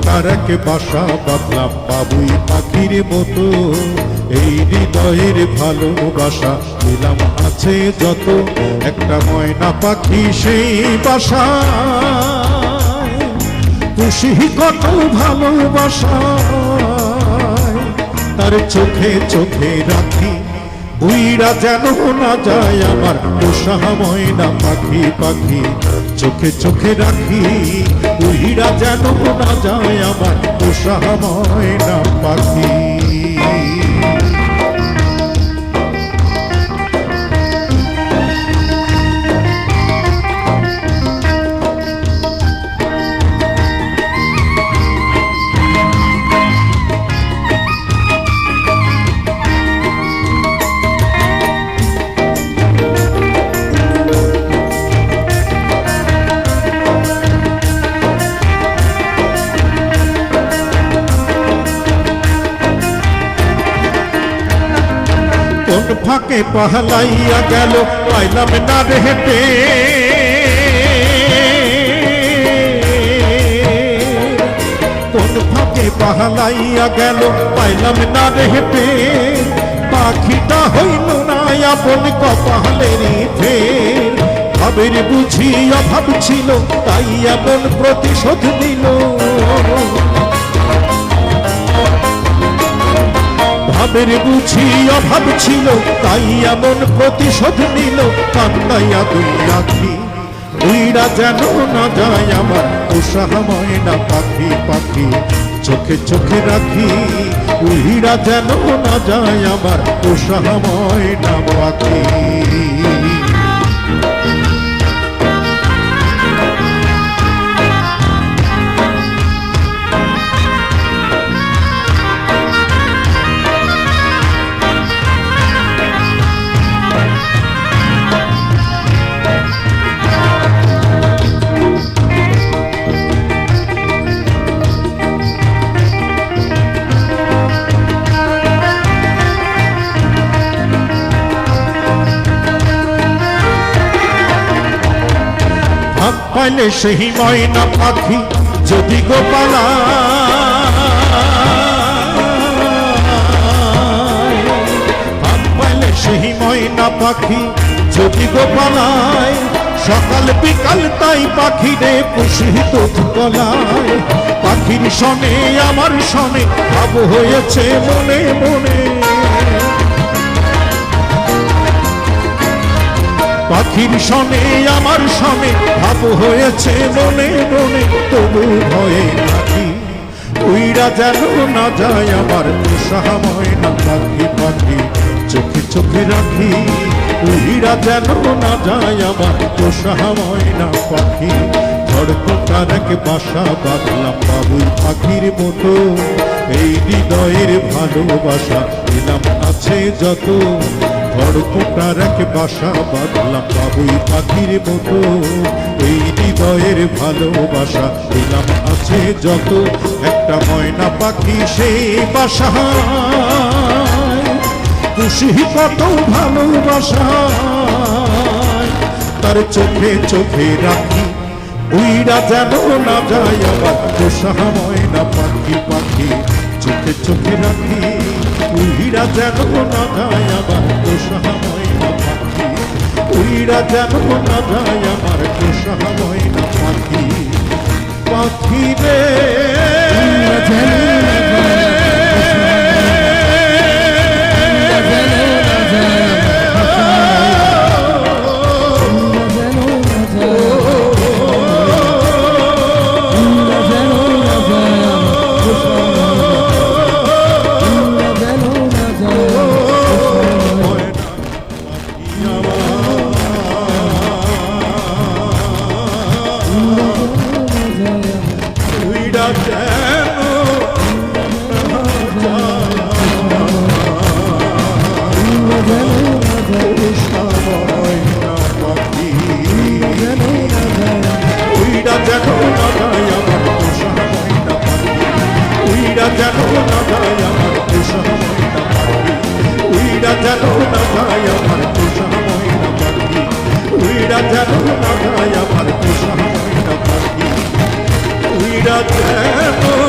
তারাকে বাসা বাঁধলাম বাবুই পাখির মতো, এই হৃদয়ের ভালোবাসা দিলাম আছে যত, একটা ময়না পাখি সেই বাসা খুশি কত ভালোবাসা, তার চোখে চোখে রাখি উইরা যেন না যায় আমার পোষা ময়না পাখি। পাখি চোখে চোখে রাখি উইরা যেন না যায় আমার পোষা ময়না পাখি। কোন ফাঁকে পাহলাইয়া গেল পাইলাম না রে হেঁটে, কোন ফাঁকে পাহলাইয়া গেল পাইলাম না রে হেঁটে, পাখিটা হইল না আপন কপালেরই ফের, ভাবের বুঝি অভাব ছিল তাই এমন প্রতিশোধ নিল, ভাবের বুঝি অভাব ছিল তাই এমন প্রতিশোধ নিল, কান্দাইয়া দুই আখি উইরা যেন না যায় আমার পোষা ময়না পাখি। পাখি চোখে চোখে রাখি উইরা যেন না যায় আমার পোষা ময়না পাখি। পাইলে সেই ময়না পাখি যদি গোপালা, পাইলে সেই ময়না পাখি যদি গোপালায়, সকাল বিকাল তাই পাখি রে পুষি দুধ গলায়, পাখির সনে আমার সনে ভাব হয়েছে মনে মনে, পাখির সনে আমার সনে ভাব হয়েছে মনে মনে, তবু ভয়ে থাকি উইরা যেন না যায় আমার পোষা ময়না পাখি। পাখি চোখে চোখে রাখি উইরা যেন না যায় আমার পোষা ময়না পাখি। ধড়কটারকে বাসা বাঁধলাম বাবুই পাখির মতো, এই হৃদয়ের ভালোবাসা দিলাম আছে যত, ধড়কটারকে বাসা বাঁধলাম বাবুই পাখির মতো, এই হৃদয়ের ভালোবাসা দিলাম আছে যত, একটা ময়না পাখি সেই বাসা খুশি কত ভালোবাসা, তার চোখে চোখে রাখি উইরা যেন না যায় আমার পোষা ময়না পাখি। পাখি চোখে চোখে রাখি উইরা যেন না যায় আমার পোষা ময়না পাখি, উইরা যেন না যায় আমার পোষা ময়না পাখি। পাখি রে উইরা যেন না যায় আমার পোষা ময়না পাখি, উইরা যেন